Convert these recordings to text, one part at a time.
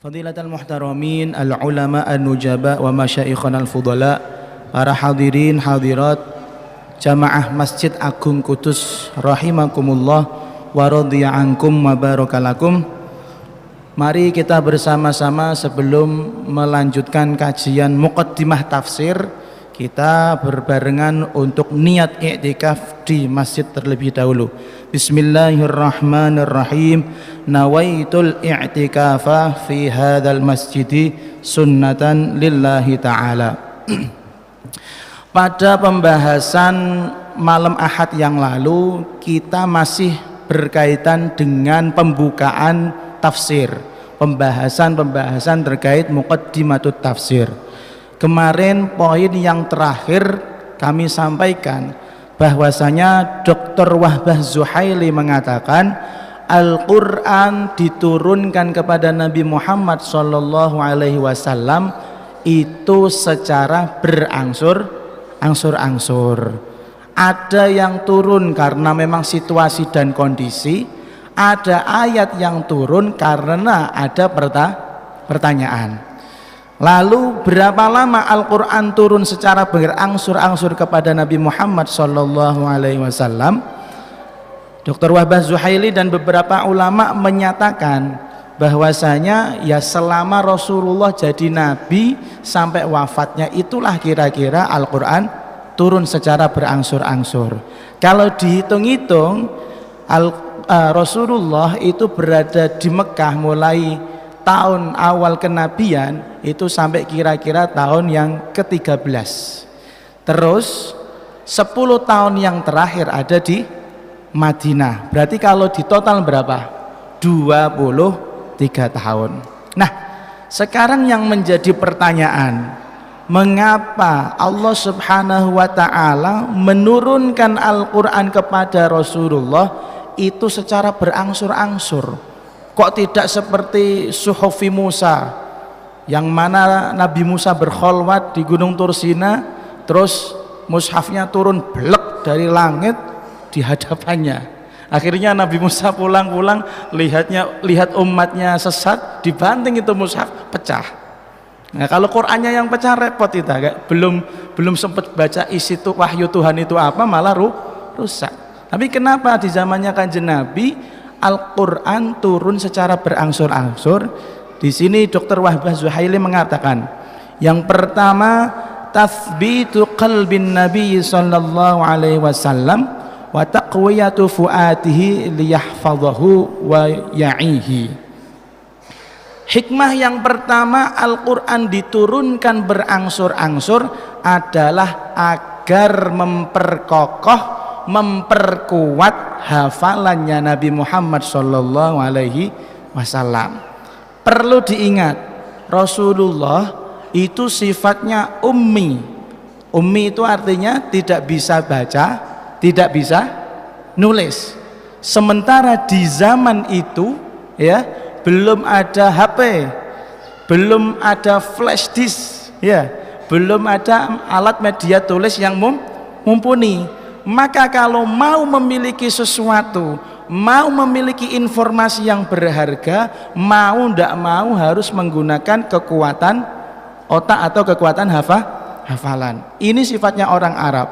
Fadilatul muhtaramin al-ulama an-nujaba wa masyaikhana al-fudala, para hadirin hadirat jamaah Masjid Agung Kudus rahimakumullah wa radhiya ankum wa barakalakum. Mari kita bersama-sama sebelum melanjutkan kajian muqaddimah tafsir, kita berbarengan untuk niat i'tikaf di masjid terlebih dahulu. Bismillahirrahmanirrahim. Nawaitul i'tikafa fi hadzal masjidi sunnatan lillahi ta'ala. Pada pembahasan malam Ahad yang lalu, kita masih berkaitan dengan pembukaan tafsir, pembahasan terkait muqaddimatut tafsir. Kemarin poin yang terakhir kami sampaikan bahwasanya Dr. Wahbah Zuhaili mengatakan Al-Quran diturunkan kepada Nabi Muhammad SAW itu secara berangsur-angsur. Ada yang turun karena memang situasi dan kondisi, ada ayat yang turun karena ada pertanyaan. Lalu berapa lama Al-Quran turun secara berangsur-angsur kepada Nabi Muhammad SAW? Dr. Wahbah Zuhaili dan beberapa ulama menyatakan bahwasanya ya selama Rasulullah jadi Nabi sampai wafatnya itulah kira-kira Al-Quran turun secara berangsur-angsur. Kalau dihitung-hitung Rasulullah itu berada di Mekah mulai tahun awal kenabian itu sampai kira-kira tahun yang ke-13. Terus 10 tahun yang terakhir ada di Madinah. Berarti kalau di total berapa? 23 tahun. Nah, sekarang yang menjadi pertanyaan, mengapa Allah Subhanahu wa ta'ala menurunkan Al-Quran kepada Rasulullah itu secara berangsur-angsur? Kok tidak seperti Suhufi Musa, yang mana Nabi Musa berkholwat di Gunung Tursina, terus mushafnya turun blek dari langit di hadapannya. Akhirnya Nabi Musa pulang lihat umatnya sesat, dibanting itu mushaf, pecah. Nah, kalau Qur'annya yang pecah repot kita, belum sempat baca isi wahyu Tuhan itu apa, malah rusak. Tapi kenapa di zamannya Kanjeng Nabi Al-Quran turun secara berangsur-angsur? Di sini Dr. Wahbah Zuhaili mengatakan, yang pertama, tathbitu qalbin Nabi sallallahu alaihi wasallam wa taqwiyatu fuatihi liyahfadhahu wa ya'ihi. Hikmah yang pertama Al-Quran diturunkan berangsur-angsur adalah agar memperkuat hafalannya Nabi Muhammad sallallahu alaihi wasallam. Perlu diingat, Rasulullah itu sifatnya ummi. Ummi itu artinya tidak bisa baca, tidak bisa nulis. Sementara di zaman itu ya, belum ada HP, belum ada flash disk ya, belum ada alat media tulis yang mumpuni. Maka kalau mau memiliki sesuatu, mau memiliki informasi yang berharga, mau tidak mau harus menggunakan kekuatan otak atau kekuatan hafalan. Ini sifatnya orang Arab.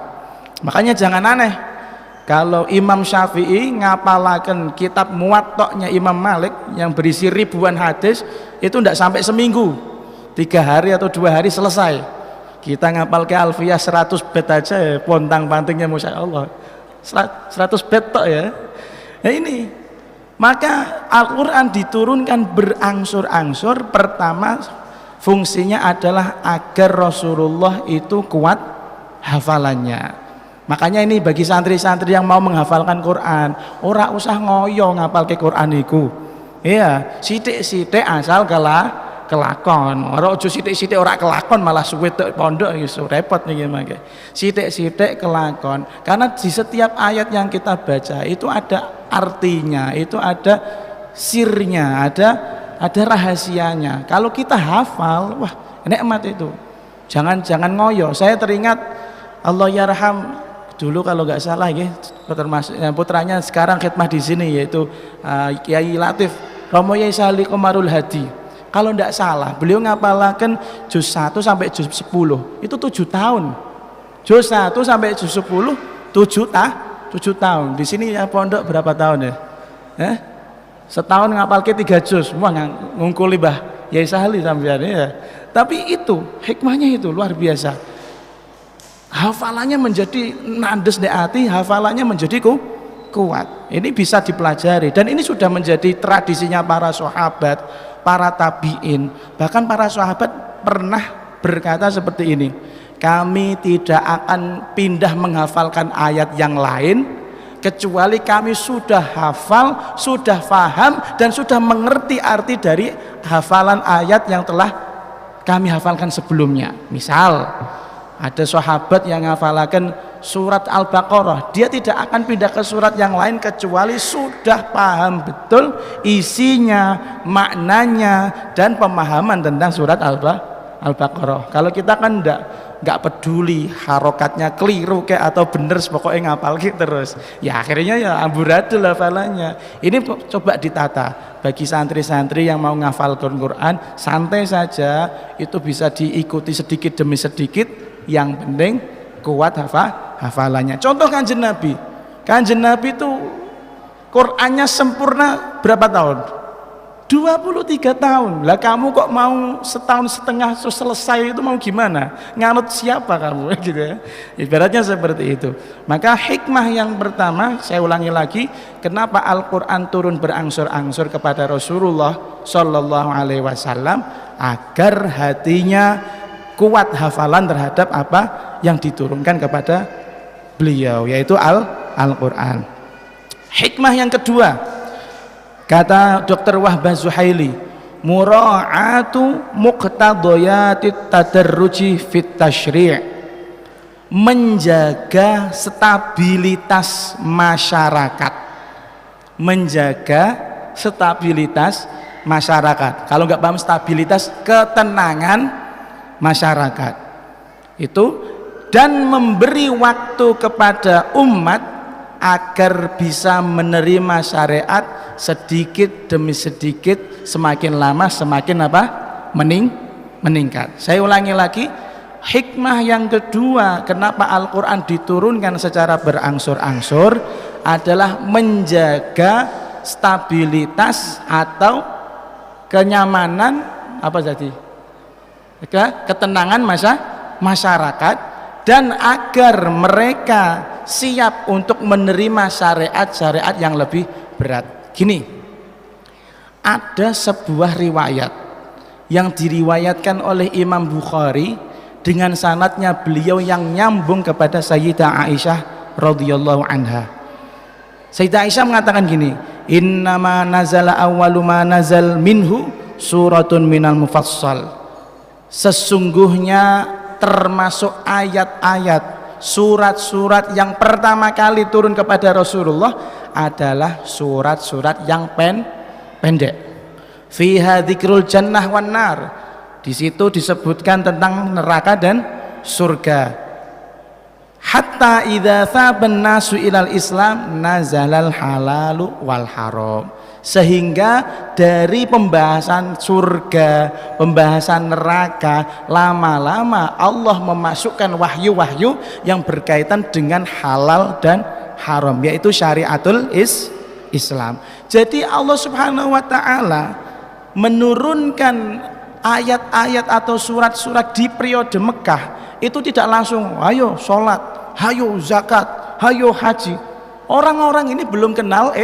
Makanya jangan aneh kalau Imam Syafi'i ngapalaken kitab Muwatta'nya Imam Malik yang berisi ribuan hadis itu tidak sampai seminggu, 3 hari atau 2 hari selesai. Kita ngapal ke Alfiyah 100 bait aja ya, pontang-pantingnya Masya Allah 100 bait tok ya. Nah ini, maka Al-Quran diturunkan berangsur-angsur. Pertama fungsinya adalah agar Rasulullah itu kuat hafalannya. Makanya ini bagi santri-santri yang mau menghafalkan Quran, ora usah ngoyo ngapal ke Quran iku. Iya, sithik-sithik asal kelakon. Ora ojo sithik-sithik ora kelakon malah suwe tok pondok iso repot niki mangke. Sithik-sithik kelakon. Karena di setiap ayat yang kita baca itu ada artinya, itu ada sirnya, ada rahasianya. Kalau kita hafal, wah nikmat itu. Jangan ngoyo. Saya teringat Allah yarham dulu kalau nggak salah ya, termasuk putranya sekarang khidmah di sini yaitu Kiai Latif Romo Yai Sali Komarul Hadi. Kalau tidak salah, beliau ngapalaken juz 1 sampai juz 10 itu 7 tahun. Juz 1 sampai juz 10 7 tahun. Di sini ya pondok berapa tahun ya? Setahun ngapalke 3 juz. Wah, ngungkuli Mbah Yai Sahli sampean ya. Tapi itu hikmahnya itu luar biasa. Hafalannya menjadi nandes di hati, hafalannya menjadi kuat. Ini bisa dipelajari dan ini sudah menjadi tradisinya para sahabat, para tabi'in. Bahkan para sahabat pernah berkata seperti ini, kami tidak akan pindah menghafalkan ayat yang lain kecuali kami sudah hafal, sudah faham dan sudah mengerti arti dari hafalan ayat yang telah kami hafalkan sebelumnya. Misal ada sahabat yang menghafalkan surat Al-Baqarah, dia tidak akan pindah ke surat yang lain kecuali sudah paham betul isinya, maknanya dan pemahaman tentang surat Al-Baqarah. Kalau kita kan nggak peduli harokatnya keliru kayak atau bener, pokoknya ngapal gitu terus. Ya akhirnya ya amburadul hafalannya. Ini coba ditata bagi santri-santri yang mau ngafal Quran, santai saja, itu bisa diikuti sedikit demi sedikit. Yang penting kuat hafalannya. Contoh Kanjeng Nabi. Kanjeng Nabi itu Qurannya sempurna berapa tahun? 23 tahun. Lah kamu kok mau setahun setengah selesai, itu mau gimana? Nganut siapa kamu gitu ya. Ibaratnya seperti itu. Maka hikmah yang pertama, saya ulangi lagi, kenapa Al-Qur'an turun berangsur-angsur kepada Rasulullah sallallahu alaihi wasallam agar hatinya kuat hafalan terhadap apa yang diturunkan kepada beliau, yaitu Al-Qur'an. Hikmah yang kedua, kata Dr. Wahbah Zuhaili, mura'atu muqtadhayatit tadarruji fit tasyri', menjaga stabilitas masyarakat. Menjaga stabilitas masyarakat. Kalau nggak paham stabilitas, ketenangan masyarakat itu, dan memberi waktu kepada umat agar bisa menerima syariat sedikit demi sedikit, semakin lama semakin apa? meningkat. Saya ulangi lagi, hikmah yang kedua kenapa Al-Qur'an diturunkan secara berangsur-angsur adalah menjaga stabilitas atau kenyamanan, apa jadi? Ketenangan masyarakat, dan agar mereka siap untuk menerima syariat-syariat yang lebih berat. Gini, ada sebuah riwayat yang diriwayatkan oleh Imam Bukhari dengan sanadnya beliau yang nyambung kepada Sayyidah Aisyah radhiyallahu anha. Sayyidah Aisyah mengatakan gini, innama nazala awwalu ma nazal minhu suratun minal mufassal. Sesungguhnya termasuk ayat-ayat, surat-surat yang pertama kali turun kepada Rasulullah adalah surat-surat yang pendek. Fiha dzikrul jannah wan nar. Di situ disebutkan tentang neraka dan surga. Hatta idza thaban nasu ilal Islam nazalal halalu wal haram. Sehingga dari pembahasan surga, pembahasan neraka, lama-lama Allah memasukkan wahyu-wahyu yang berkaitan dengan halal dan haram, yaitu syariatul Islam. Jadi Allah Subhanahu wa taala menurunkan ayat-ayat atau surat-surat di periode Mekah itu tidak langsung ayo sholat, ayo zakat, ayo haji. Orang-orang ini belum kenal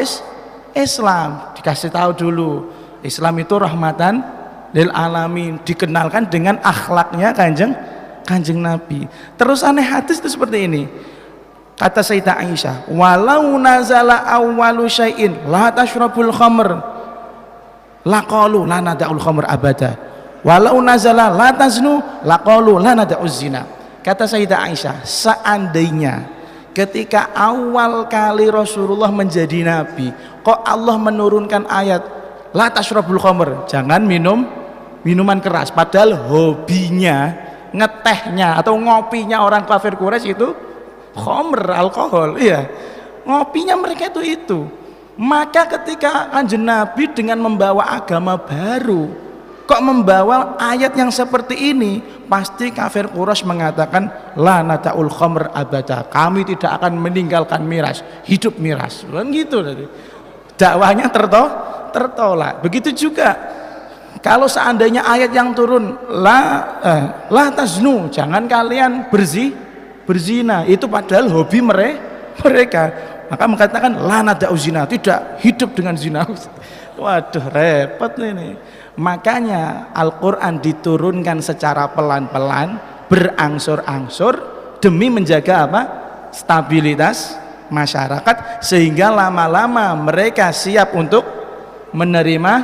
Islam, dikasih tahu dulu Islam itu rahmatan lil alamin, dikenalkan dengan akhlaknya kanjeng Nabi. Terus aneh hadis itu seperti ini, kata Sayyidah Aisyah, walau nazala awwalu syai'in la tashrabul khamr laqalu la nada'ul khamr abada, walau nazala la taznu laqalu la nada'uz zina. Kata Sayyidah Aisyah, seandainya ketika awal kali Rasulullah menjadi nabi kok Allah menurunkan ayat la tashrabul khamr, jangan minum minuman keras, padahal hobinya, ngetehnya atau ngopinya orang kafir Quraisy itu khamr, alkohol, iya, ngopinya mereka itu. Maka ketika kanjeng Nabi dengan membawa agama baru, kok membawa ayat yang seperti ini? Pasti kafir Quraisy mengatakan la nata'ul khamr abada, kami tidak akan meninggalkan miras, hidup miras, kan gitu tadi. Dakwahnya tertolak. Begitu juga kalau seandainya ayat yang turun la taznu, jangan kalian berzina, itu padahal hobi mereka, maka mengatakan la nada'u zina, tidak hidup dengan zina. Waduh, repot ini. Makanya Al-Quran diturunkan secara pelan-pelan, berangsur-angsur, demi menjaga apa? Stabilitas masyarakat, sehingga lama-lama mereka siap untuk menerima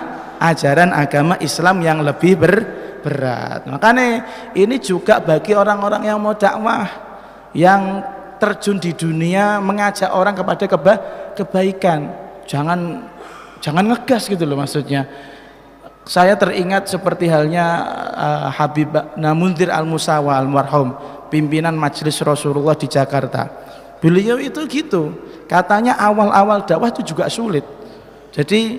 ajaran agama Islam yang lebih berat. Makanya ini juga bagi orang-orang yang mau dakwah, yang terjun di dunia mengajak orang kepada kebaikan, jangan ngegas gitu loh maksudnya. Saya teringat seperti halnya Habib Namunzir Al-Musawa almarhum, pimpinan majelis Rasulullah di Jakarta. Beliau itu gitu, katanya awal-awal dakwah itu juga sulit. Jadi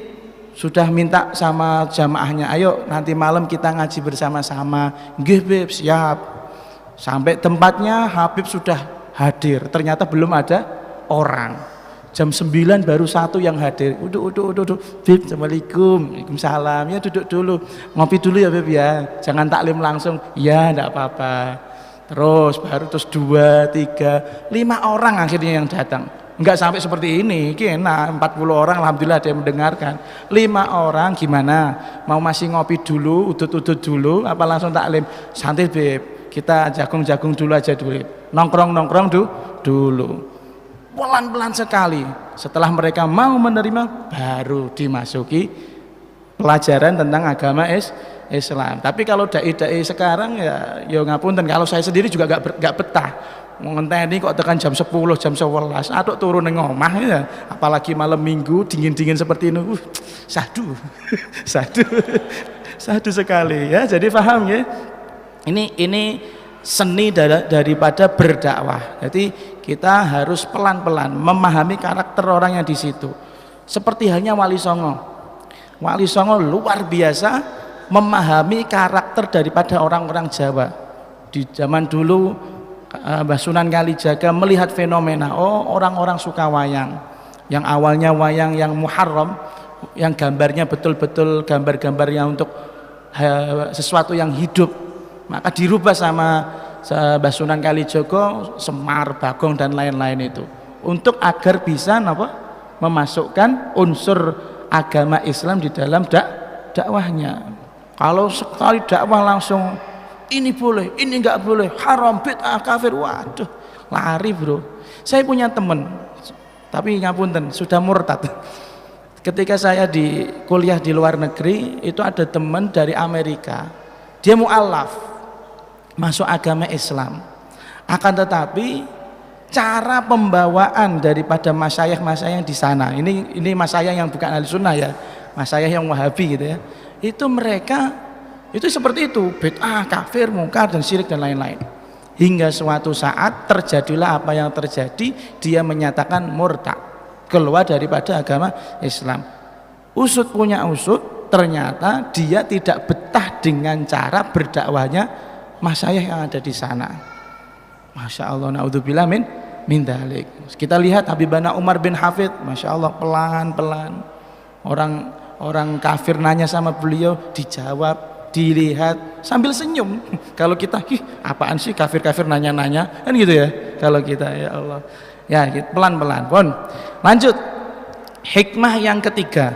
sudah minta sama jamaahnya, ayo nanti malam kita ngaji bersama-sama. Nggih Beb, siap. Sampai tempatnya Habib sudah hadir, ternyata belum ada orang. Jam 9 baru satu yang hadir. Udah Bib, assalamualaikum. Waalaikumsalam. Ya duduk dulu, ngopi dulu ya Bib ya, jangan taklim langsung. Ya enggak apa-apa. Terus baru 2, 3, 5 orang akhirnya yang datang. Enggak sampai seperti ini, kena 40 orang alhamdulillah ada yang mendengarkan. 5 orang gimana? Mau masih ngopi dulu, udut-udut dulu, apa langsung taklim? Santai Bib, kita jagung-jagung dulu aja dulu. Nongkrong dulu. Pelan-pelan sekali. Setelah mereka mau menerima, baru dimasuki pelajaran tentang agama Islam. Tapi kalau dai-dai sekarang ya ngapunten, kalau saya sendiri juga gak betah. Ngenteni kok tekan jam 10, jam 11, atuk turun ning omah ya. Apalagi malam Minggu dingin-dingin seperti ini. Sadu sekali ya. Jadi paham ya. Ini seni daripada berdakwah. Jadi kita harus pelan-pelan memahami karakter orang yang di situ. Seperti halnya Wali Songo. Wali Songo luar biasa memahami karakter daripada orang-orang Jawa. Di zaman dulu Mbah Sunan Kalijaga melihat fenomena, orang-orang suka wayang. Yang awalnya wayang yang muharram, yang gambarnya betul-betul gambar-gambarnya untuk sesuatu yang hidup, maka dirubah sama Mbah Sunan Kalijaga, Semar, Bagong dan lain-lain itu, untuk agar bisa memasukkan unsur agama Islam di dalam dakwahnya. Kalau sekali dakwah langsung ini boleh, ini enggak boleh, haram, bid'ah, kafir, waduh, lari bro. Saya punya teman, tapi ngapunten, sudah murtad. Ketika saya di kuliah di luar negeri, itu ada teman dari Amerika, dia mu'alaf, masuk agama Islam, akan tetapi cara pembawaan daripada masyayikh di sana, ini masyayikh yang bukan ahli sunnah ya, masyayikh yang wahabi gitu ya, itu mereka itu seperti itu, bid'ah, kafir, mungkar dan syirik dan lain-lain. Hingga suatu saat terjadilah apa yang terjadi, dia menyatakan murtad, keluar daripada agama Islam. Usut punya usut, ternyata dia tidak betah dengan cara berdakwahnya masyayikh yang ada di sana. Masya Allah, naudzubillah min dalik. Kita lihat Habibana Umar bin Hafid, Masya Allah, pelan-pelan orang kafir nanya sama beliau, dijawab, dilihat sambil senyum. Kalau kita, apaan sih kafir-kafir nanya-nanya, kan gitu ya. Kalau kita, ya Allah, ya pelan-pelan. Pun lanjut, hikmah yang ketiga.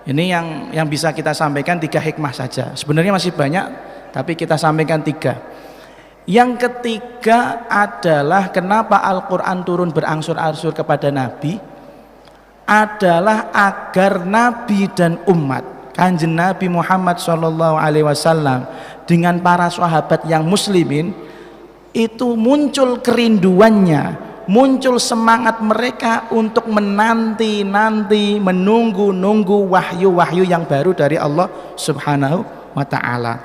Ini yang bisa kita sampaikan, 3 hikmah saja. Sebenarnya masih banyak, tapi kita sampaikan 3. Yang ketiga adalah kenapa Al-Quran turun berangsur-angsur kepada Nabi, adalah agar Nabi dan umat Kanjeng Nabi Muhammad SAW dengan para sahabat yang muslimin itu muncul kerinduannya, muncul semangat mereka untuk menanti-nanti, menunggu-nunggu wahyu-wahyu yang baru dari Allah Subhanahu wa Ta'ala.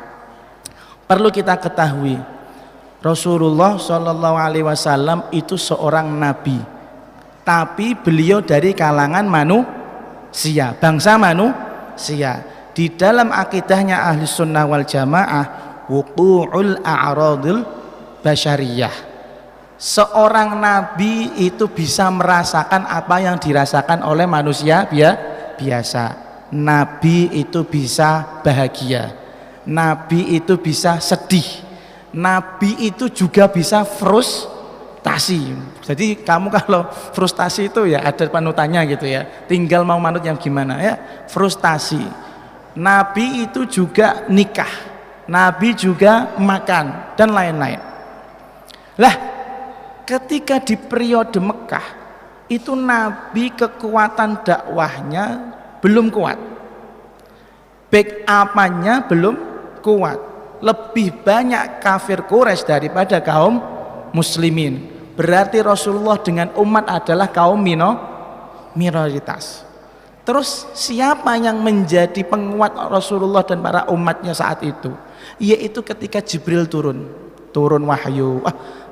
Perlu kita ketahui, Rasulullah SAW itu seorang nabi, tapi beliau dari kalangan manusia, bangsa manusia. Di di dalam akidahnya ahli sunnah wal jamaah wuqu'ul a'radul basyariyah. Seorang nabi itu bisa merasakan apa yang dirasakan oleh manusia biasa. Nabi itu bisa bahagia, nabi itu bisa sedih, nabi itu juga bisa frustasi. Jadi kamu kalau frustasi itu ya ada panutannya gitu ya, tinggal mau manut yang gimana ya. Frustasi. Nabi itu juga nikah, nabi juga makan dan lain-lain. Lah ketika di periode Mekah itu nabi kekuatan dakwahnya belum kuat, backup-nya belum kuat, lebih banyak kafir Quraisy daripada kaum muslimin. Berarti Rasulullah dengan umat adalah kaum minoritas. Terus siapa yang menjadi penguat Rasulullah dan para umatnya saat itu? Yaitu ketika Jibril turun wahyu.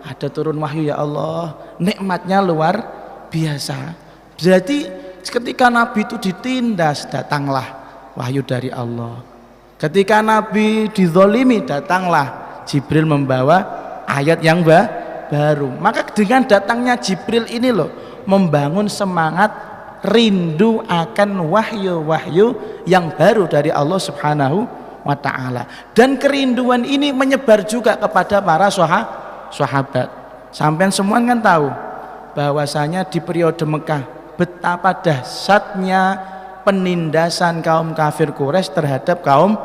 Ada turun wahyu, ya Allah, nikmatnya luar biasa. Jadi ketika Nabi itu ditindas, datanglah wahyu dari Allah. Ketika Nabi dizolimi, datanglah Jibril membawa ayat yang baru. Maka dengan datangnya Jibril ini loh, membangun semangat rindu akan wahyu-wahyu yang baru dari Allah Subhanahu wa ta'ala. Dan kerinduan ini menyebar juga kepada para sahabat. Sampean semua kan tahu bahwasanya di periode Mekah betapa dahsyatnya penindasan kaum kafir Quraisy terhadap kaum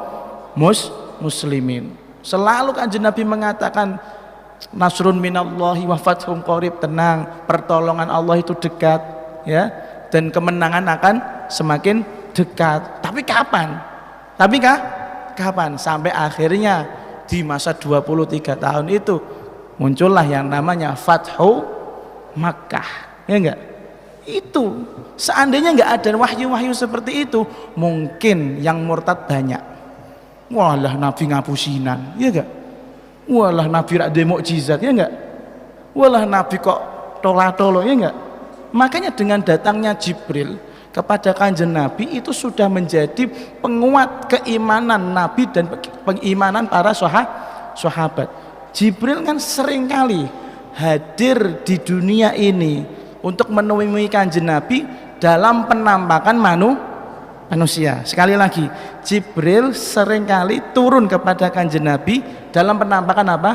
muslimin. Selalu Kanjeng Nabi mengatakan nasrun minallahi wa fathun qarib, tenang, pertolongan Allah itu dekat ya, dan kemenangan akan semakin dekat. Tapi kapan? Sampai akhirnya di masa 23 tahun itu muncullah yang namanya Fathu Makkah, ya enggak? Itu seandainya nggak ada wahyu-wahyu seperti itu, mungkin yang murtad banyak. Walah Nabi ngapusinan, ya enggak? Walah Nabi rak de mukjizat, ya enggak? Walah Nabi kok tola-tolo, ya enggak? Makanya dengan datangnya Jibril kepada Kanjeng Nabi itu sudah menjadi penguat keimanan Nabi dan pengimanan para sahabat. Jibril kan seringkali hadir di dunia ini untuk menemui Kanjeng Nabi dalam penampakan manusia. Sekali lagi, Jibril seringkali turun kepada Kanjeng Nabi dalam penampakan apa?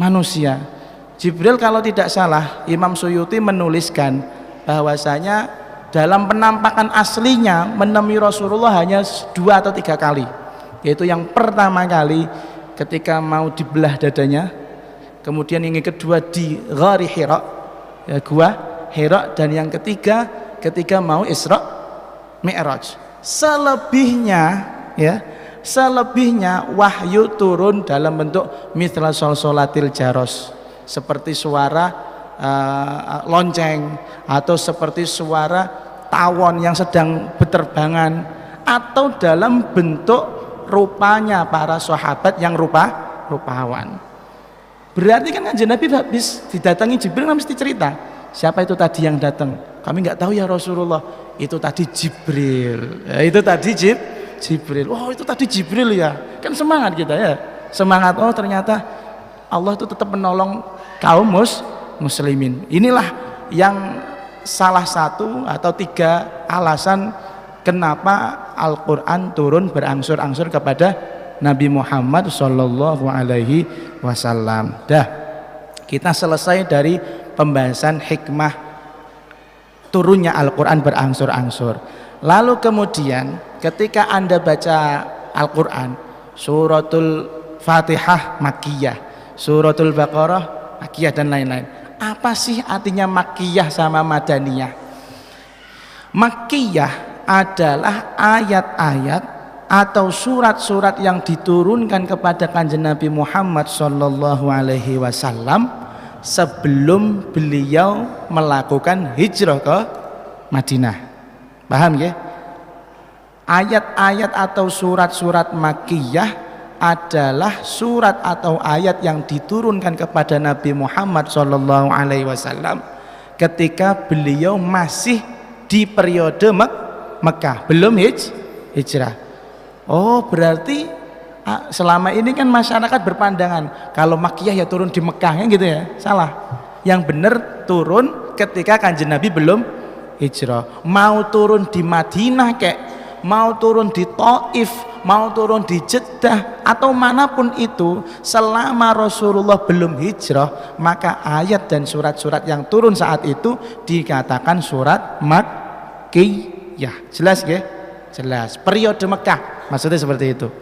Manusia. Jibril kalau tidak salah, Imam Suyuti menuliskan bahwasanya dalam penampakan aslinya menemui Rasulullah hanya 2 atau 3 kali. Yaitu yang pertama kali ketika mau dibelah dadanya, kemudian yang kedua di Ghari Hira, ya, gua Hira, dan yang ketiga ketika mau Isra Mi'raj. Selebihnya wahyu turun dalam bentuk mithla solsolatil jaros, seperti suara lonceng atau seperti suara tawon yang sedang berterbangan, atau dalam bentuk rupanya para sahabat yang rupawan. Berarti kan Kanjeng Nabi habis didatangi Jibril mesti cerita, siapa itu tadi yang datang? Kami nggak tahu ya Rasulullah, itu tadi Jibril. Ya, itu tadi Jibril. Oh, itu tadi Jibril ya. Kan semangat kita ya. Semangat, oh ternyata Allah itu tetap menolong kaum muslimin. Inilah yang salah satu atau 3 alasan kenapa Al-Qur'an turun berangsur-angsur kepada Nabi Muhammad sallallahu alaihi wasallam. Dah, kita selesai dari pembahasan hikmah turunnya Al-Qur'an berangsur-angsur. Lalu kemudian ketika Anda baca Al-Qur'an, suratul Fatihah Makkiyah, suratul Baqarah Makkiyah dan lain-lain. Apa sih artinya Makkiyah sama Madaniyah? Makkiyah adalah ayat-ayat atau surat-surat yang diturunkan kepada Kanjeng Nabi Muhammad sallallahu alaihi wasallam sebelum beliau melakukan hijrah ke Madinah. Paham ya? Ayat-ayat atau surat-surat Makkiyah adalah surat atau ayat yang diturunkan kepada Nabi Muhammad sallallahu alaihi wasallam ketika beliau masih di periode Mekah, belum hijrah. Oh berarti selama ini kan masyarakat berpandangan kalau Makkiyah ya turun di Mekah kan gitu ya. Salah. Yang benar turun ketika Kanjeng Nabi belum hijrah. Mau turun di Madinah kek, mau turun di Taif, mau turun di Jeddah atau manapun itu, selama Rasulullah belum hijrah, maka ayat dan surat-surat yang turun saat itu dikatakan surat Makkiyah. Jelas ya? Jelas. Periode Mekah maksudnya seperti itu.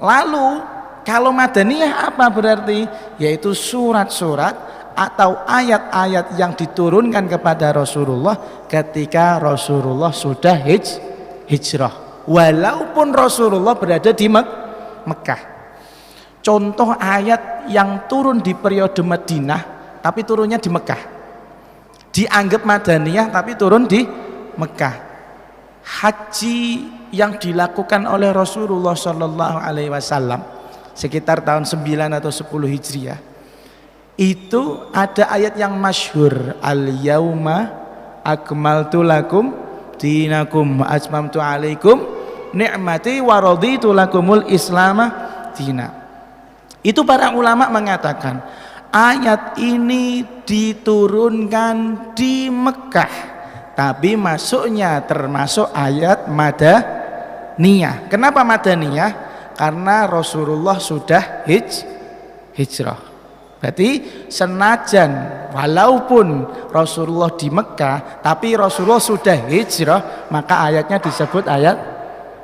Lalu kalau Madaniyah apa berarti? Yaitu surat-surat atau ayat-ayat yang diturunkan kepada Rasulullah ketika Rasulullah sudah hijrah, walaupun Rasulullah berada di Mekah. Contoh ayat yang turun di periode Madinah tapi turunnya di Mekah, dianggap Madaniyah tapi turun di Mekah. Haji yang dilakukan oleh Rasulullah Shallallahu Alaihi Wasallam sekitar tahun 9 atau 10 Hijriah, itu ada ayat yang masyhur, al-yauma akmaltu lakum dinakum wa atmamtu alaikum ni'mati wa raditu lakumul islama dina. Itu para ulama mengatakan ayat ini diturunkan di Mekah, tapi masuknya termasuk ayat Madaniyah. Kenapa Madaniyah? Karena Rasulullah sudah hijrah. Berarti senajan walaupun Rasulullah di Mekah tapi Rasulullah sudah hijrah, maka ayatnya disebut ayat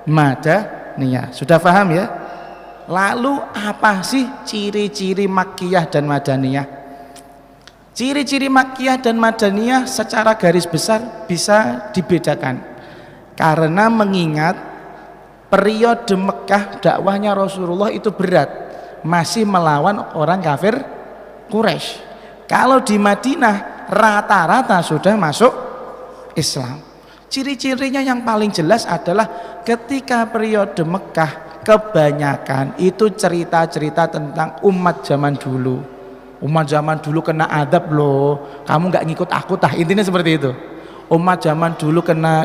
Madaniyah. Sudah paham ya? Lalu apa sih ciri-ciri Makkiyah dan Madaniyah? Ciri-ciri Makkiyah dan Madaniyah secara garis besar bisa dibedakan karena mengingat periode Mekah dakwahnya Rasulullah itu berat, masih melawan orang kafir Quraisy. Kalau di Madinah rata-rata sudah masuk Islam. Ciri-cirinya yang paling jelas adalah ketika periode Mekah kebanyakan itu cerita-cerita tentang umat zaman dulu. Umat zaman dulu kena adab loh, kamu nggak ngikut aku tah, intinya seperti itu. Umat zaman dulu kena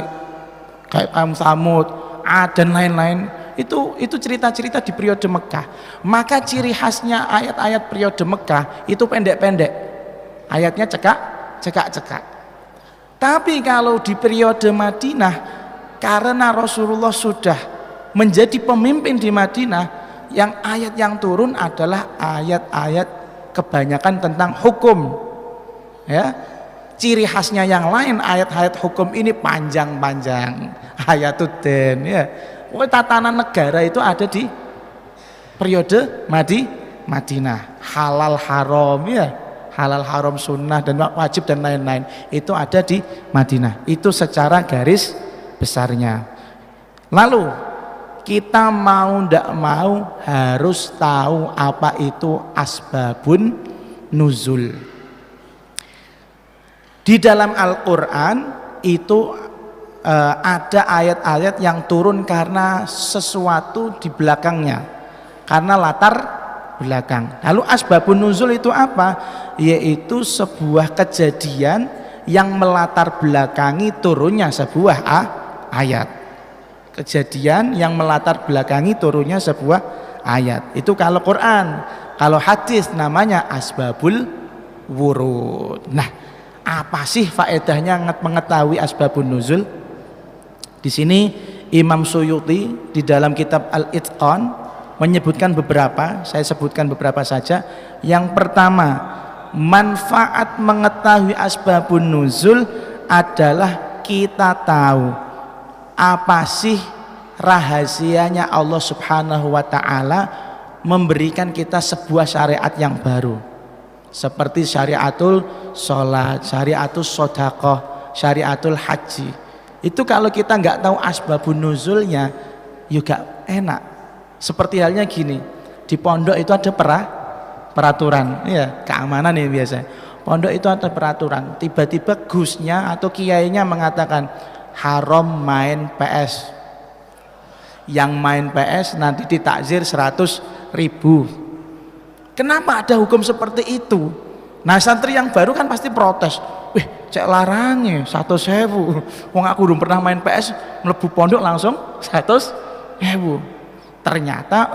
kayak kaum Samud, Ad dan lain-lain. Itu cerita-cerita di periode Mekah. Maka ciri khasnya ayat-ayat periode Mekah itu pendek-pendek, ayatnya cekak. Tapi kalau di periode Madinah, karena Rasulullah sudah menjadi pemimpin di Madinah, yang ayat yang turun adalah ayat-ayat kebanyakan tentang hukum ya. Ciri khasnya yang lain, ayat-ayat hukum ini panjang-panjang, ayatuddin ya. Tatanan negara itu ada di periode Madinah. Halal haram ya, halal haram sunnah dan wajib dan lain-lain itu ada di Madinah. Itu secara garis besarnya. Lalu kita mau ndak mau harus tahu apa itu asbabun nuzul. Di dalam Al-Quran itu ada ayat-ayat yang turun karena sesuatu di belakangnya, karena latar belakang. Lalu asbabun nuzul itu apa? Yaitu sebuah kejadian yang melatar belakangi turunnya sebuah ayat. Kejadian yang melatar belakangi turunnya sebuah ayat. Itu kalau Quran. Kalau hadis namanya asbabul wurud. Nah, apa sih faedahnya mengetahui asbabun nuzul? Di sini Imam Suyuti di dalam kitab Al-Itqan menyebutkan beberapa, saya sebutkan beberapa saja. Yang pertama, manfaat mengetahui asbabun nuzul adalah kita tahu apa sih rahasianya Allah Subhanahu wa ta'ala memberikan kita sebuah syariat yang baru, seperti syariatul sholat, syariatul sodaqah, syariatul haji. Itu kalau kita nggak tahu asbabun nuzulnya juga enak. Seperti halnya gini, di pondok itu ada peraturan ya, keamanan ini biasa. Pondok itu ada peraturan, tiba-tiba gusnya atau kiainya mengatakan haram main PS. Yang main PS nanti ditakzir 100.000. Kenapa ada hukum seperti itu? Nah, santri yang baru kan pasti protes. Wih, cek larangnya 100.000. Wong aku belum pernah main PS, mlebu pondok langsung 100.000. Ternyata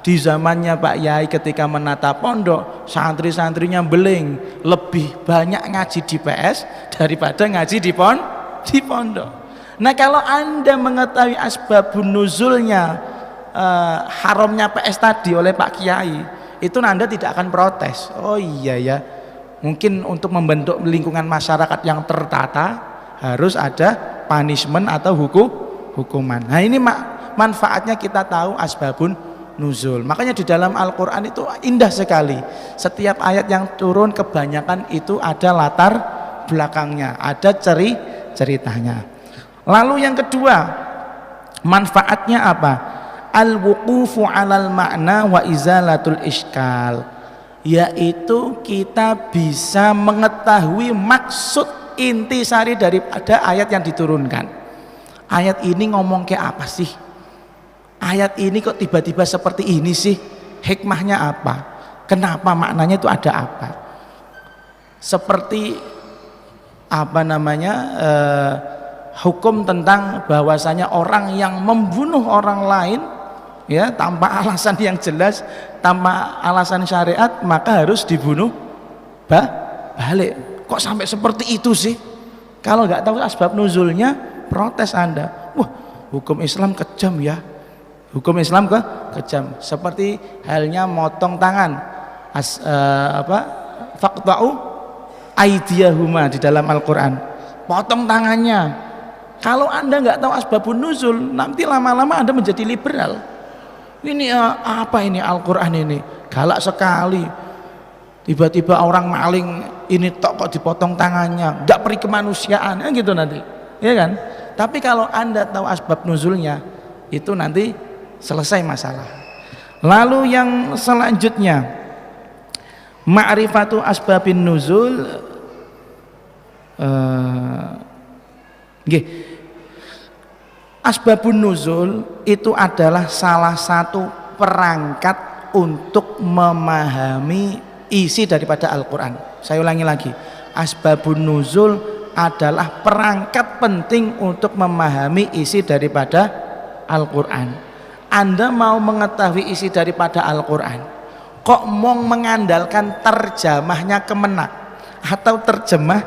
di zamannya Pak Yai ketika menata pondok, santri-santrinya beling lebih banyak ngaji di PS daripada ngaji di pondok. Nah, kalau Anda mengetahui asbabun nuzulnya haramnya PS tadi oleh Pak Kiai, itu Anda tidak akan protes. Oh iya ya, mungkin untuk membentuk lingkungan masyarakat yang tertata harus ada punishment atau hukuman. Nah, ini manfaatnya kita tahu asbabun nuzul. Makanya di dalam Al-Quran itu indah sekali. Setiap ayat yang turun kebanyakan itu ada latar belakangnya, ada ceritanya. Lalu yang kedua, manfaatnya apa? Al-wuqufu 'alal ma'na wa izalatul iskal, yaitu kita bisa mengetahui maksud intisari daripada ayat yang diturunkan. Ayat ini ngomong kayak apa sih? Ayat ini kok tiba-tiba seperti ini sih? Hikmahnya apa? Kenapa maknanya itu ada apa? Seperti apa namanya, hukum tentang bahwasanya orang yang membunuh orang lain ya tanpa alasan yang jelas, tanpa alasan syariat, maka harus dibunuh balik. Kok sampai seperti itu sih? Kalau nggak tahu asbab nuzulnya, protes Anda. Wah, hukum Islam kejam ya. Hukum Islam kejam. Seperti halnya motong tangan, faqta'u aydiyahuma di dalam Al-Quran. Potong tangannya. Kalau Anda nggak tahu asbabun nuzul, nanti lama-lama Anda menjadi liberal. Ini apa ini Al-Quran ini? Galak sekali. Tiba-tiba orang maling ini kok dipotong tangannya, nggak peri kemanusiaan, gitu nanti, ya kan? Tapi kalau Anda tahu asbab nuzulnya, itu nanti selesai masalah. Lalu yang selanjutnya, ma'rifatu asbabin nuzul. Asbabun nuzul itu adalah salah satu perangkat untuk memahami isi daripada Al-Quran. Saya ulangi lagi, asbabun nuzul adalah perangkat penting untuk memahami isi daripada Al-Quran. Anda mau mengetahui isi daripada Al-Quran, kok mau mengandalkan terjemahnya Kemenak atau terjemah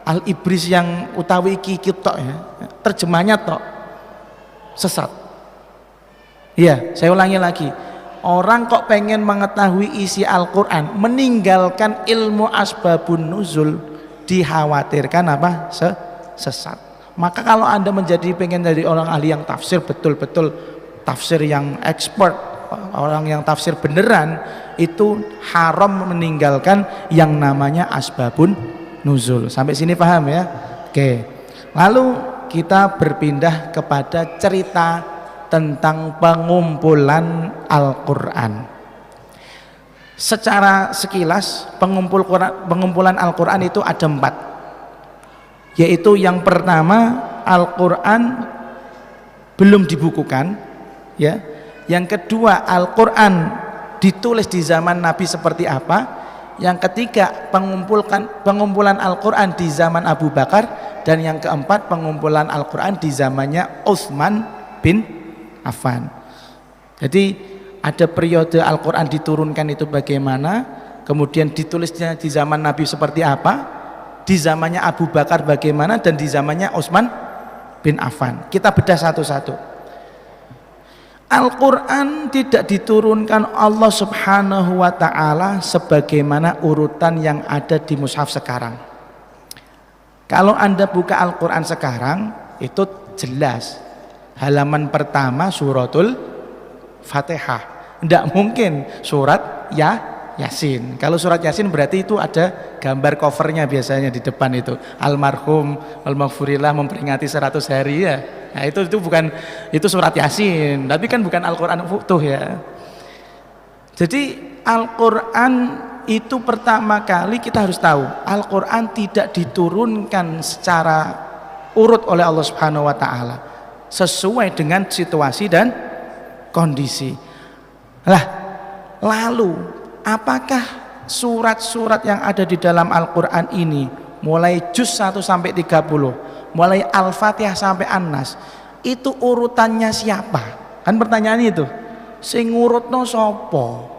Al-Ibris yang utawi iki tok ya, terjemahnya tok, sesat. Iya, saya ulangi lagi. Orang kok pengen mengetahui isi Al-Quran, meninggalkan ilmu asbabun nuzul, dikhawatirkan apa? Sesat. Maka kalau Anda pengen jadi orang ahli yang tafsir, betul-betul tafsir yang expert, orang yang tafsir beneran, itu haram meninggalkan yang namanya asbabun nuzul. Sampai sini paham ya? Oke. Lalu kita berpindah kepada cerita tentang pengumpulan Al-Quran. Secara sekilas pengumpulan Al-Quran itu ada 4, yaitu yang pertama Al-Quran belum dibukukan ya. Yang kedua Al-Quran ditulis di zaman Nabi seperti apa. Yang ketiga pengumpulan Al-Quran di zaman Abu Bakar. Dan yang keempat pengumpulan Al-Quran di zamannya Utsman bin Affan. Jadi ada periode Al-Quran diturunkan itu bagaimana, kemudian ditulisnya di zaman Nabi seperti apa, di zamannya Abu Bakar bagaimana, dan di zamannya Utsman bin Affan. Kita bedah satu-satu. Al-Quran tidak diturunkan Allah subhanahu wa ta'ala sebagaimana urutan yang ada di mushaf sekarang. Kalau Anda buka Al-Quran sekarang, itu jelas halaman pertama suratul Fatihah, tidak mungkin surat Yasin. Kalau surat Yasin berarti itu ada gambar covernya biasanya di depan itu, almarhum al-maghfurillah memperingati 100 hari ya. Nah itu bukan, itu surat Yasin, tapi kan bukan Al-Quran utuh ya. Jadi Al-Quran itu pertama kali kita harus tahu, Al-Quran tidak diturunkan secara urut oleh Allah Subhanahu wa ta'ala, sesuai dengan situasi dan kondisi. Lalu apakah surat-surat yang ada di dalam Al-Quran ini, mulai juz 1 sampai 30, mulai Al-Fatihah sampai An-Nas, itu urutannya siapa? Kan pertanyaan itu. Sing ngurutno sapa?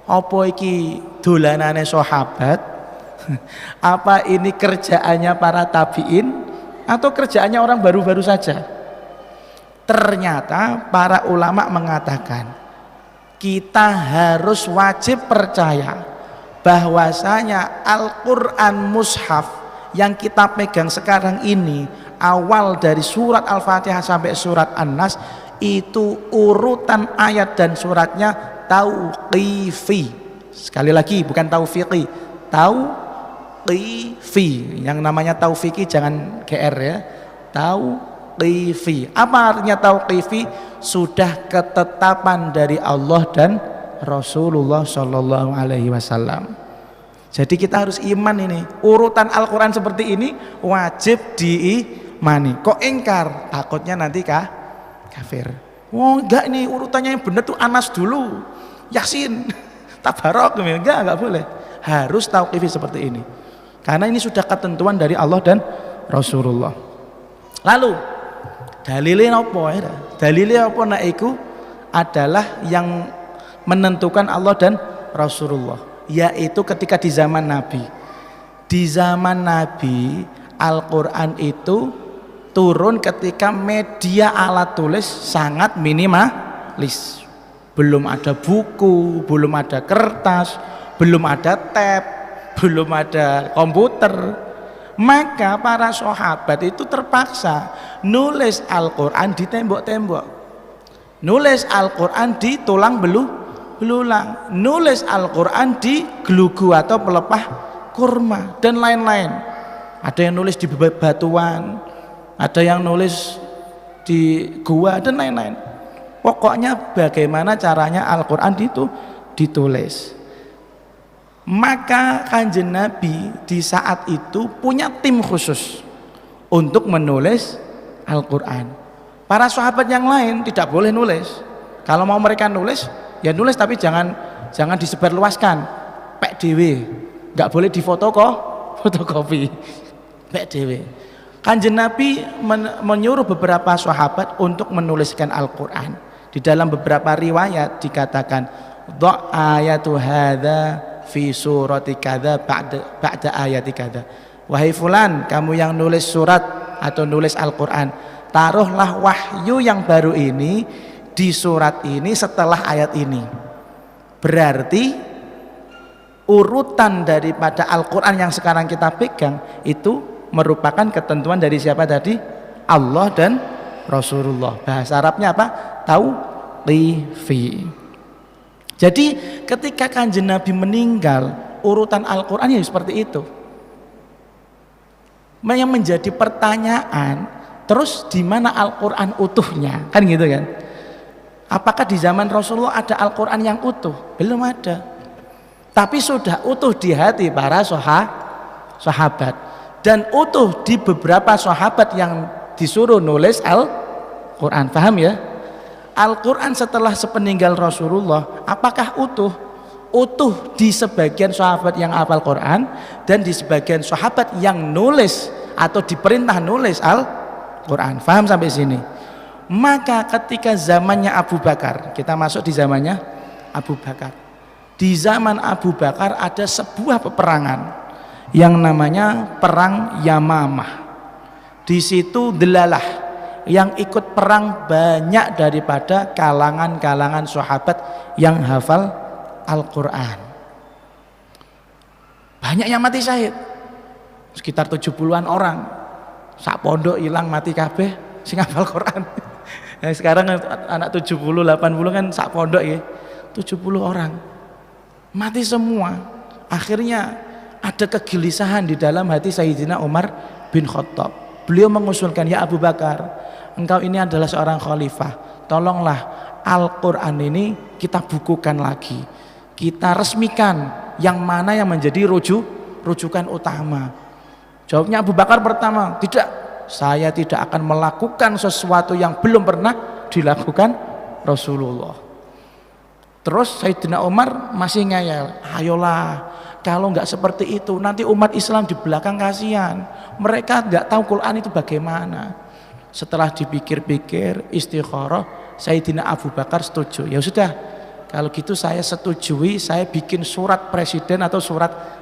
Apa iki dolanane sahabat? Apa ini kerjaannya para tabiin atau kerjaannya orang baru-baru saja? Ternyata para ulama mengatakan kita harus wajib percaya bahwasanya Al-Quran Mushaf yang kita pegang sekarang ini, awal dari surat Al-Fatihah sampai surat An-Nas, itu urutan ayat dan suratnya tauqifi. Sekali lagi, bukan taufiqi, tauqifi. Yang namanya taufiqi jangan GR ya, tauqifi. Apa artinya tauqifi? Sudah ketetapan dari Allah dan Rasulullah Shallallahu Alaihi Wasallam. Jadi kita harus iman ini, urutan Al-Quran seperti ini wajib diimani. Kok ingkar? Takutnya nanti kafir. Oh enggak, ini urutannya yang benar tuh Anas dulu, Yasin, Tabarok, enggak boleh. Harus tauqifi seperti ini. Karena ini sudah ketentuan dari Allah dan Rasulullah. Lalu dalilnya apa ya? Dalilnya apa naiku adalah yang menentukan Allah dan Rasulullah, yaitu ketika di zaman Nabi. Di zaman Nabi Al-Quran itu turun ketika media alat tulis sangat minimalis. Belum ada buku, belum ada kertas, belum ada tab, belum ada komputer. Maka para sahabat itu terpaksa nulis Al-Quran di tembok-tembok, nulis Al-Quran di tulang belulang, nulis Al-Quran di gelugu atau pelepah kurma dan lain-lain. Ada yang nulis di batuan, ada yang nulis di gua dan lain-lain. Pokoknya bagaimana caranya Al-Quran itu ditulis. Maka Kanjeng Nabi di saat itu punya tim khusus untuk menulis Al-Quran. Para sahabat yang lain tidak boleh nulis. Kalau mau mereka nulis, ya nulis, tapi jangan disebarluaskan, pek dhewe, nggak boleh fotokopi, pek dhewe. Kanjeng Nabi menyuruh beberapa sahabat untuk menuliskan Al-Quran. Di dalam beberapa riwayat dikatakan dha ayatu hadza fi surati kadza ba'da ayati kadza. Wahai fulan, kamu yang nulis surat atau nulis Al-Quran, taruhlah wahyu yang baru ini di surat ini setelah ayat ini. Berarti urutan daripada Al-Quran yang sekarang kita pegang itu merupakan ketentuan dari siapa tadi? Allah dan Rasulullah. Bahasa Arabnya apa? Tauqifi. Jadi ketika Kanjeng Nabi meninggal, urutan Al-Quran ya seperti itu. Yang menjadi pertanyaan, terus di mana Al-Quran utuhnya? Kan gitu kan? Apakah di zaman Rasulullah ada Al-Quran yang utuh? Belum ada. Tapi sudah utuh di hati para sahabat, dan utuh di beberapa sahabat yang disuruh nulis Al-Quran. Paham ya? Al-Quran setelah sepeninggal Rasulullah apakah utuh? Utuh di sebagian sahabat yang hafal Quran dan di sebagian sahabat yang nulis atau diperintah nulis Al-Quran. Paham sampai sini? Maka ketika zamannya Abu Bakar, kita masuk di zamannya Abu Bakar. Di zaman Abu Bakar ada sebuah peperangan yang namanya Perang Yamamah. Di situ delalah yang ikut perang banyak daripada kalangan-kalangan sahabat yang hafal Al-Quran. Banyak yang mati syahid, sekitar 70-an orang. Sak pondok hilang mati kabeh sing hafal Quran. Nah, sekarang anak 70, 80 kan sak pondok ya, 70 orang mati semua. Akhirnya ada kegelisahan di dalam hati Sayyidina Umar bin Khattab. Beliau mengusulkan, ya Abu Bakar, engkau ini adalah seorang khalifah, tolonglah Al-Quran ini kita bukukan lagi, kita resmikan yang mana yang menjadi rujukan utama. Jawabnya Abu Bakar pertama, tidak, saya tidak akan melakukan sesuatu yang belum pernah dilakukan Rasulullah. Terus Sayyidina Umar masih ngeyel, ayolah, kalau nggak seperti itu nanti umat Islam di belakang kasihan, mereka nggak tahu Quran itu bagaimana. Setelah dipikir-pikir, istikharah, Sayyidina Abu Bakar setuju. Ya sudah, kalau gitu saya setujui, saya bikin surat presiden atau surat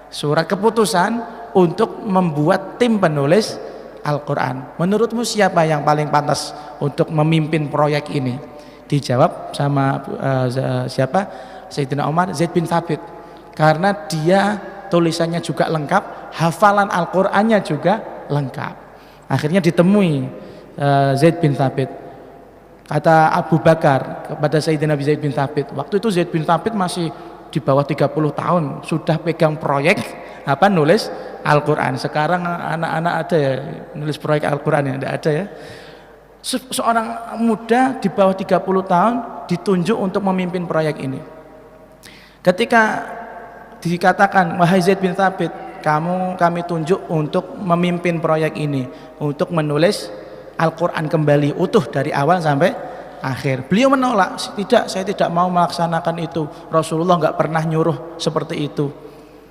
surat keputusan untuk membuat tim penulis Al-Quran. Menurutmu siapa yang paling pantas untuk memimpin proyek ini? Dijawab sama siapa? Sayyidina Umar, Zaid bin Thabit. Karena dia tulisannya juga lengkap, hafalan Al-Qur'annya juga lengkap. Akhirnya ditemui Zaid bin Thabit. Kata Abu Bakar kepada Sayyidina Zaid bin Thabit, waktu itu Zaid bin Thabit masih di bawah 30 tahun, sudah pegang proyek nulis Al-Qur'an. Sekarang anak-anak ada ya nulis proyek Al-Qur'an ya? Tidak ada ya. Seorang muda di bawah 30 tahun ditunjuk untuk memimpin proyek ini. Ketika dikatakan, wahai Zaid bin Thabit, kami tunjuk untuk memimpin proyek ini, untuk menulis Al-Quran kembali utuh dari awal sampai akhir. Beliau menolak, tidak, saya tidak mau melaksanakan itu. Rasulullah nggak pernah nyuruh seperti itu.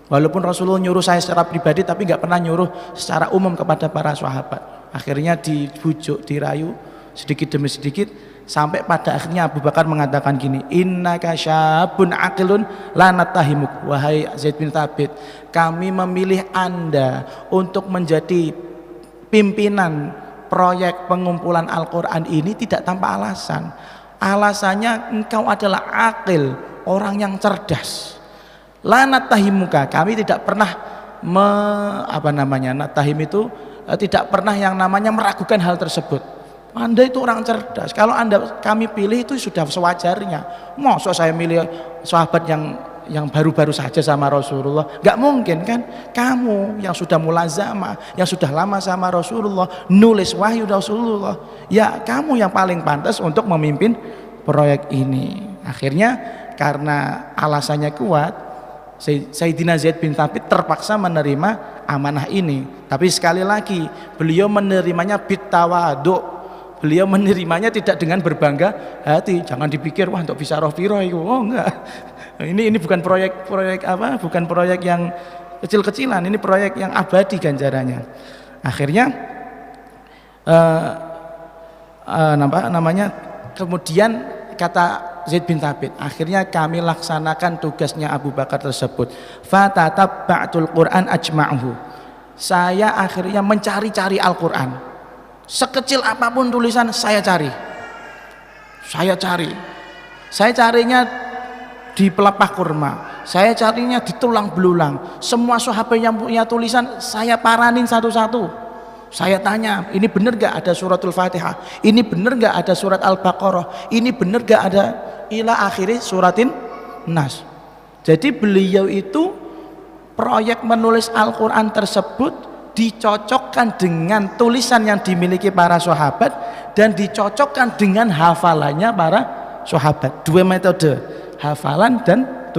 Walaupun Rasulullah nyuruh saya secara pribadi, tapi nggak pernah nyuruh secara umum kepada para sahabat. Akhirnya dibujuk, dirayu sedikit demi sedikit, sampai pada akhirnya Abu Bakar mengatakan gini, innaka syabun aqilun la natahimuk. Wahai Zaid bin Thabit, kami memilih Anda untuk menjadi pimpinan proyek pengumpulan Al-Quran ini tidak tanpa alasan. Alasannya engkau adalah akil, orang yang cerdas. La natahimuka, kami tidak pernah natahim itu tidak pernah yang namanya meragukan hal tersebut. Anda itu orang cerdas. Kalau kami pilih itu sudah sewajarnya. Masa saya milih sahabat yang baru-baru saja sama Rasulullah? Gak mungkin kan? Kamu yang sudah mulazamah, yang sudah lama sama Rasulullah, nulis wahyu Rasulullah, ya kamu yang paling pantas untuk memimpin proyek ini. Akhirnya karena alasannya kuat, Sayyidina Zaid bin Thabit terpaksa menerima amanah ini. Tapi sekali lagi, beliau menerimanya bitawadu. Beliau menerimanya tidak dengan berbangga hati. Jangan dipikir wah untuk bisa rofiroh itu. Oh enggak. Ini bukan proyek bukan proyek yang kecil-kecilan, ini proyek yang abadi ganjarannya. Akhirnya kemudian kata Zaid bin Thabit, akhirnya kami laksanakan tugasnya Abu Bakar tersebut. Fatatabba'tul Qur'an ajma'uhu. Saya akhirnya mencari-cari Al-Qur'an. Sekecil apapun tulisan saya cari. Saya carinya di pelepah kurma, saya carinya di tulang belulang. Semua sahabat yang punya tulisan saya paranin satu-satu. Saya tanya, ini benar gak ada suratul Fatihah? Ini benar gak ada surat Al-Baqarah? Ini benar gak ada ila akhiri suratin Nas? Jadi beliau itu proyek menulis Al-Quran tersebut dicocokkan dengan tulisan yang dimiliki para sahabat dan dicocokkan dengan hafalannya para sahabat. Dua metode, hafalan dan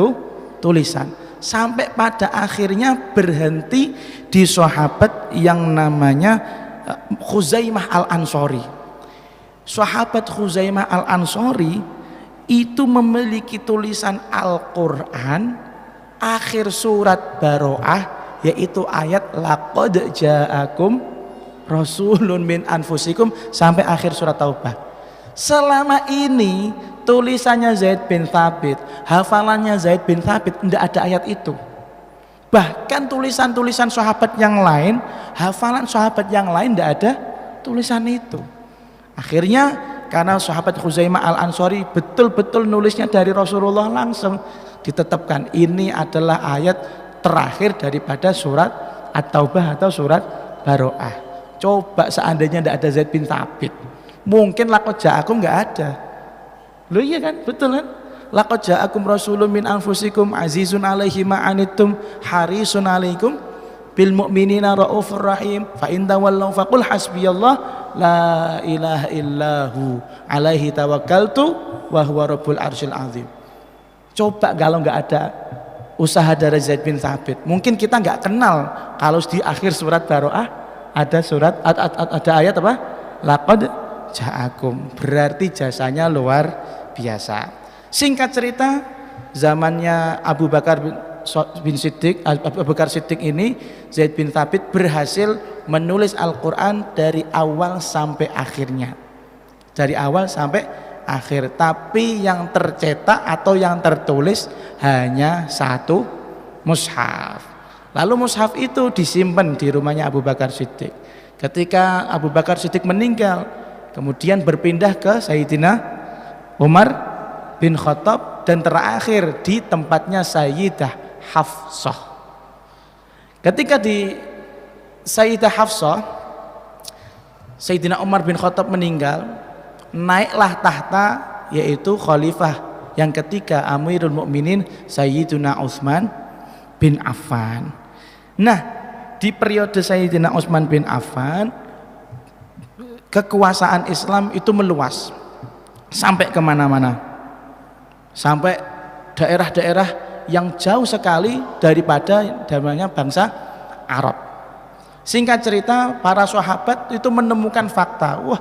tulisan, sampai pada akhirnya berhenti di sahabat yang namanya Khuzaimah Al-Ansori. Sahabat Khuzaimah Al-Ansori itu memiliki tulisan Al-Quran akhir surat Baroah, yaitu ayat laqad ja'akum rasulun min anfusikum sampai akhir surat Taubah. Selama ini tulisannya Zaid bin Thabit, hafalannya Zaid bin Thabit, tidak ada ayat itu. Bahkan tulisan-tulisan sahabat yang lain, hafalan sahabat yang lain tidak ada tulisan itu. Akhirnya karena sahabat Khuzaimah Al-Ansori betul-betul nulisnya dari Rasulullah langsung, ditetapkan ini adalah ayat terakhir daripada surat At-Taubah atau surat Baroah. Coba seandainya tidak ada Zaid bin Thabit, mungkin laqad ja'akum nggak ada. Loh iya kan, betul kan? Laqad ja'akum rasulun min anfusikum azizun alaihi ma anittum harisun alaikum bil mu'minina raufur rahim fa in tawallaw faqul hasbiyallah la ilaha illahu alaihi tawakkaltu wa huwa rabbul arsyil azim. Coba kalau nggak ada usaha dari Zaid bin Thabit, mungkin kita nggak kenal kalau di akhir surat Baroah ada ada ayat apa? Laqad ja'akum. Berarti jasanya luar biasa. Singkat cerita, zamannya Abu Bakar Siddiq ini, Zaid bin Thabit berhasil menulis Al-Quran dari awal sampai akhirnya. dari awal sampai akhir, tapi yang tercetak atau yang tertulis hanya satu mushaf. Lalu mushaf itu disimpan di rumahnya Abu Bakar Siddiq. Ketika Abu Bakar Siddiq meninggal, kemudian berpindah ke Sayyidina Umar bin Khattab dan terakhir di tempatnya Sayyidah Hafsah. Ketika di Sayyidah Hafsah, Sayyidina Umar bin Khattab meninggal, naiklah tahta yaitu khalifah yang ketiga Amirul Mukminin Sayyidina Utsman bin Affan. Nah, di periode Sayyidina Utsman bin Affan kekuasaan Islam itu meluas sampai kemana-mana, sampai daerah-daerah yang jauh sekali daripada namanya bangsa Arab. Singkat cerita, para sahabat itu menemukan fakta, wah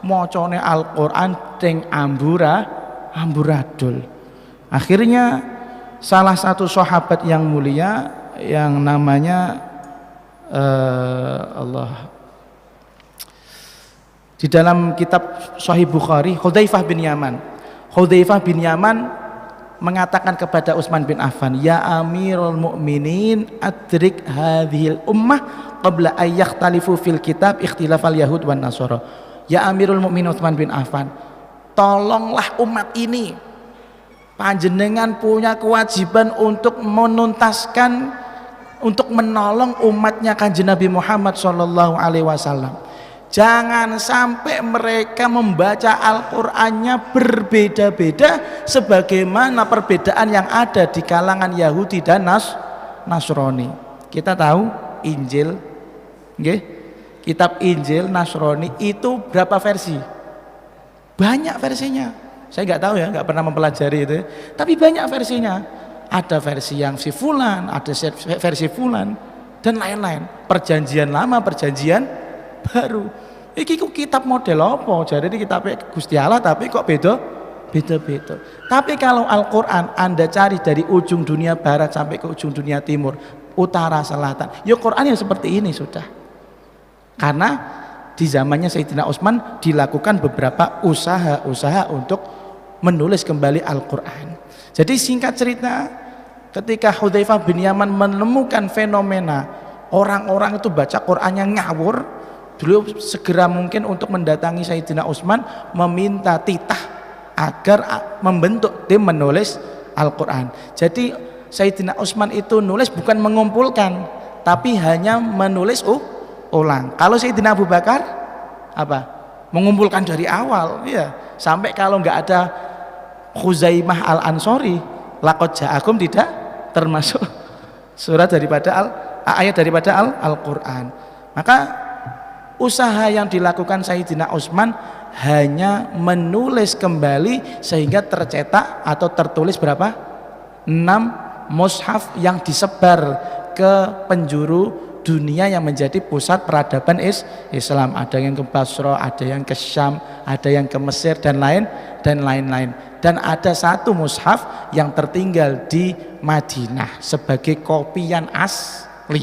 mocone Al-Quran teng amburadul. Akhirnya salah satu sahabat yang mulia yang namanya di dalam kitab Sahih Bukhari, Hudzaifah bin Yaman mengatakan kepada Utsman bin Affan, ya Amirul Mukminin adrik hadhil ummah qabla ay yakhtalifu fil kitab ikhtilafal yahud wan nasara. Ya Amirul Mukminin Utsman bin Affan, tolonglah umat ini, panjenengan punya kewajiban untuk menuntaskan, untuk menolong umatnya Kanjeng Nabi Muhammad sallallahu alaihi wasallam. Jangan sampai mereka membaca Al-Qur'annya berbeda-beda sebagaimana perbedaan yang ada di kalangan Yahudi dan Nasrani. Kita tahu Injil, nggih? Kitab Injil Nasrani itu berapa versi? Banyak versinya. Saya nggak tahu ya, nggak pernah mempelajari itu. Tapi banyak versinya. Ada versi yang si fulan, ada versi fulan, dan lain-lain. Perjanjian lama, perjanjian baru. Iki ku kitab model apa? Jadi ini kitabnya Gusti Allah tapi kok beda-beda. Tapi kalau Al-Quran Anda cari dari ujung dunia barat sampai ke ujung dunia timur, utara, selatan, ya Quran yang seperti ini sudah. Karena di zamannya Sayyidina Utsman dilakukan beberapa usaha untuk menulis kembali Al-Quran. Jadi singkat cerita, ketika Hudzaifah bin Yaman menemukan fenomena orang-orang itu baca Qurannya ngawur, beliau segera mungkin untuk mendatangi Sayyidina Utsman meminta titah agar membentuk tim menulis Al-Quran. Jadi Sayyidina Utsman itu nulis bukan mengumpulkan, tapi hanya menulis ulang. Kalau Sayyidina Abu Bakar apa? Mengumpulkan dari awal, ya. Sampai kalau nggak ada Khuzaimah Al-Ansori, laqad ja'akum tidak termasuk surat daripada ayat daripada Al-Quran. Maka usaha yang dilakukan Sayyidina Utsman hanya menulis kembali sehingga tercetak atau tertulis berapa? 6 mushaf yang disebar ke penjuru dunia yang menjadi pusat peradaban Islam. Ada yang ke Basra, ada yang ke Syam, ada yang ke Mesir dan lain-lain. Dan ada satu mushaf yang tertinggal di Madinah sebagai kopian asli.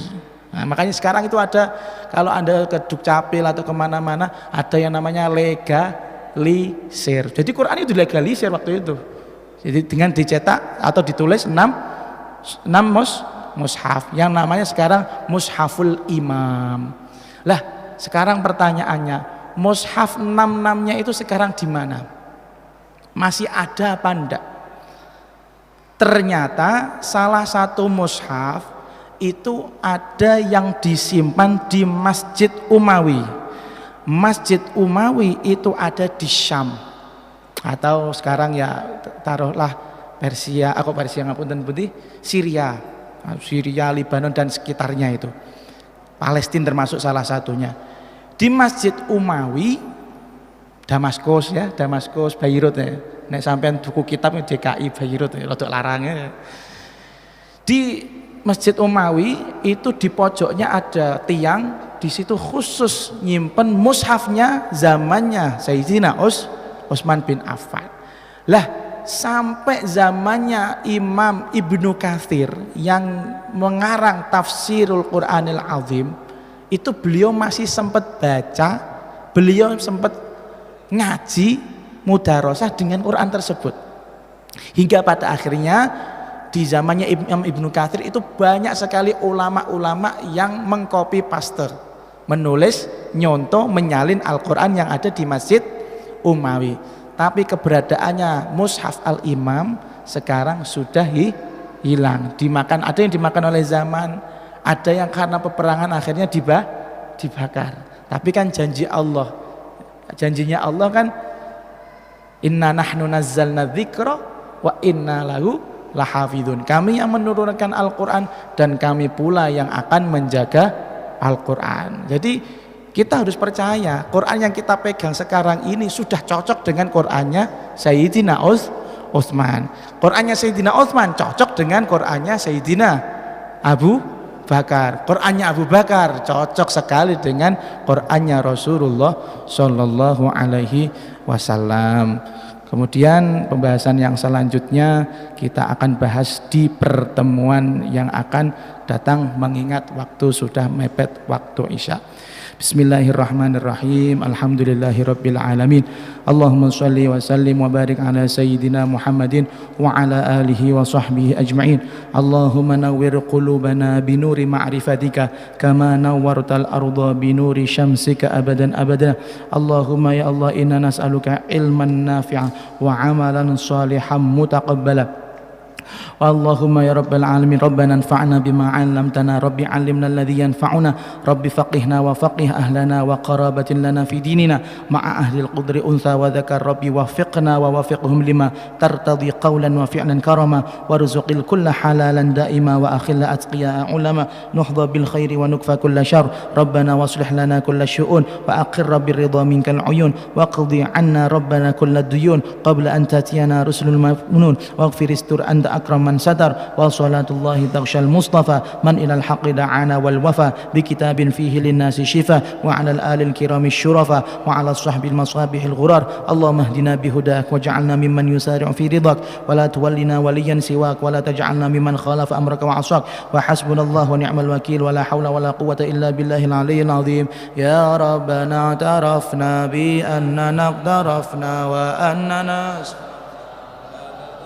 Nah, makanya sekarang itu ada, kalau Anda ke Dukcapil atau kemana-mana, ada yang namanya legalisir. Jadi Quran itu legalisir waktu itu. Jadi dengan dicetak atau ditulis 6 mushaf yang namanya sekarang Mushaful Imam. Lah, sekarang pertanyaannya, mushaf 6-6-nya itu sekarang di mana? Masih ada apa enggak? Ternyata salah satu mushaf itu ada yang disimpan di Masjid Umawi. Masjid Umawi itu ada di Syam, atau sekarang ya taruhlah Persia, Syria, Lebanon dan sekitarnya itu. Palestina termasuk salah satunya. Di Masjid Umawi Damaskus, Beirut ya. Nek sampean tuku kitab DKI Beirut ya, rodok larangnya. Di Masjid Umawi itu di pojoknya ada tiang, di situ khusus nyimpen mushafnya zamannya Sayyidina Utsman bin Affan. Lah, sampai zamannya Imam Ibnu Katsir yang mengarang Tafsirul Qur'anil Azim, itu beliau masih sempat baca, beliau sempat ngaji mudarosah dengan Quran tersebut. Hingga pada akhirnya di zamannya Imam Ibnu Katsir itu banyak sekali ulama-ulama yang mengcopy paste, menulis, nyontoh, menyalin Al-Quran yang ada di Masjid Umawi. Tapi keberadaannya Mushaf Al-Imam sekarang sudah hilang. Dimakan, ada yang dimakan oleh zaman, ada yang karena peperangan akhirnya dibakar. Tapi kan janjinya Allah kan, inna nahnu nazzalna dzikra wa inna lahu lahafidun. Kami yang menurunkan Al-Quran dan kami pula yang akan menjaga Al-Quran. Jadi kita harus percaya Quran yang kita pegang sekarang ini sudah cocok dengan Qurannya Sayyidina Utsman. Qurannya Sayyidina Utsman cocok dengan Qurannya Sayyidina Abu Bakar. Qurannya Abu Bakar cocok sekali dengan Qurannya Rasulullah Shallallahu Alaihi Wasallam. Kemudian pembahasan yang selanjutnya kita akan bahas di pertemuan yang akan datang, mengingat waktu sudah mepet waktu Isya. Bismillahirrahmanirrahim. Alhamdulillahirabbil alamin. Allahumma shalli wa sallim wa barik ala sayyidina Muhammadin wa ala alihi wa sahbihi ajma'in. Allahumma nawwir qulubana binuri ma'rifatika kama nawwartal arda binuri syamsika abadan abada. Allahumma ya Allah, inna nas'aluka ilman nafi'an wa amalan salihan mutaqabbala. Allahumma ya rabbal alamin, rabbana anfa'na bima 'allamtana, rabbi 'allimna alladhi yanfa'una, rabbi faqihna wa faqih ahlana wa qarabatin lana fi dinina ma'a ahli al-qudri untha wa dhakar, rabbi waffiqna wa waffiqhum lima tartadi qawlan wa fi'lan karama warzuqil kulla halalan daima wa akhilla atqiya ulama nuhdha bil khairi wa nukfa kulla syarr, rabbana waslih lana kulla syu'un wa aqir bir ridha minkal uyun wa qdi 'anna rabbana kulla duyun qabla an tatiyana rusulul mafnun waghfir istur anta akram man sadar wa salatullahi taghshal mustafa man ilal haqqi da'ana wal wafa bi kitabin fihi linnasi shifa wa 'alal alil kirami syurafa wa 'alas sahbil masabihil ghurar. Allahumma hdina bihudak waj'alna mimman yusari'u fi ridak wa la tuwallina waliyan siwak wa la taj'alna mimman khalafa amraka wa 'asak wa hasbunallahu wa ni'mal wakil wa la hawla wa la quwwata illa billahil aliyyil azim. Ya rabbana tarafna bi annana qtarafna wa annana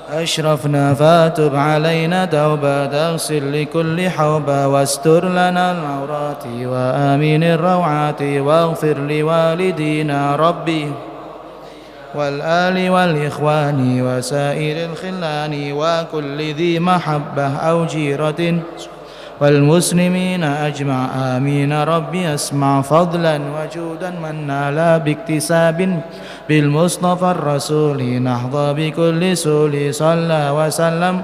أشرفنا فاتب علينا توبة تغسل لكل حوبة واستر لنا العورات وآمن الروعات واغفر لوالدينا ربي والآل والإخوان وسائر الخلان وكل ذي محبة أو جيرة والمسلمين أجمع آمين. ربي أسمع فضلا وجودا من نال باكتساب بالمصطفى الرسول نحظى بكل سول صلى وسلم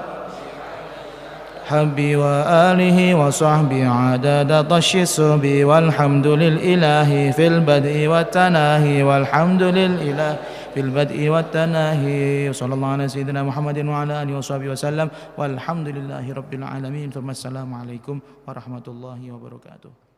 حبي وآله وصحبي عدد طش السب والحمد للإله في البدء والتناهي والحمد للإله في البدء والتناهي. صلى الله على سيدنا محمد وعلى آله وصحبه وسلم والحمد لله رب العالمين. ثم السلام عليكم ورحمة الله وبركاته.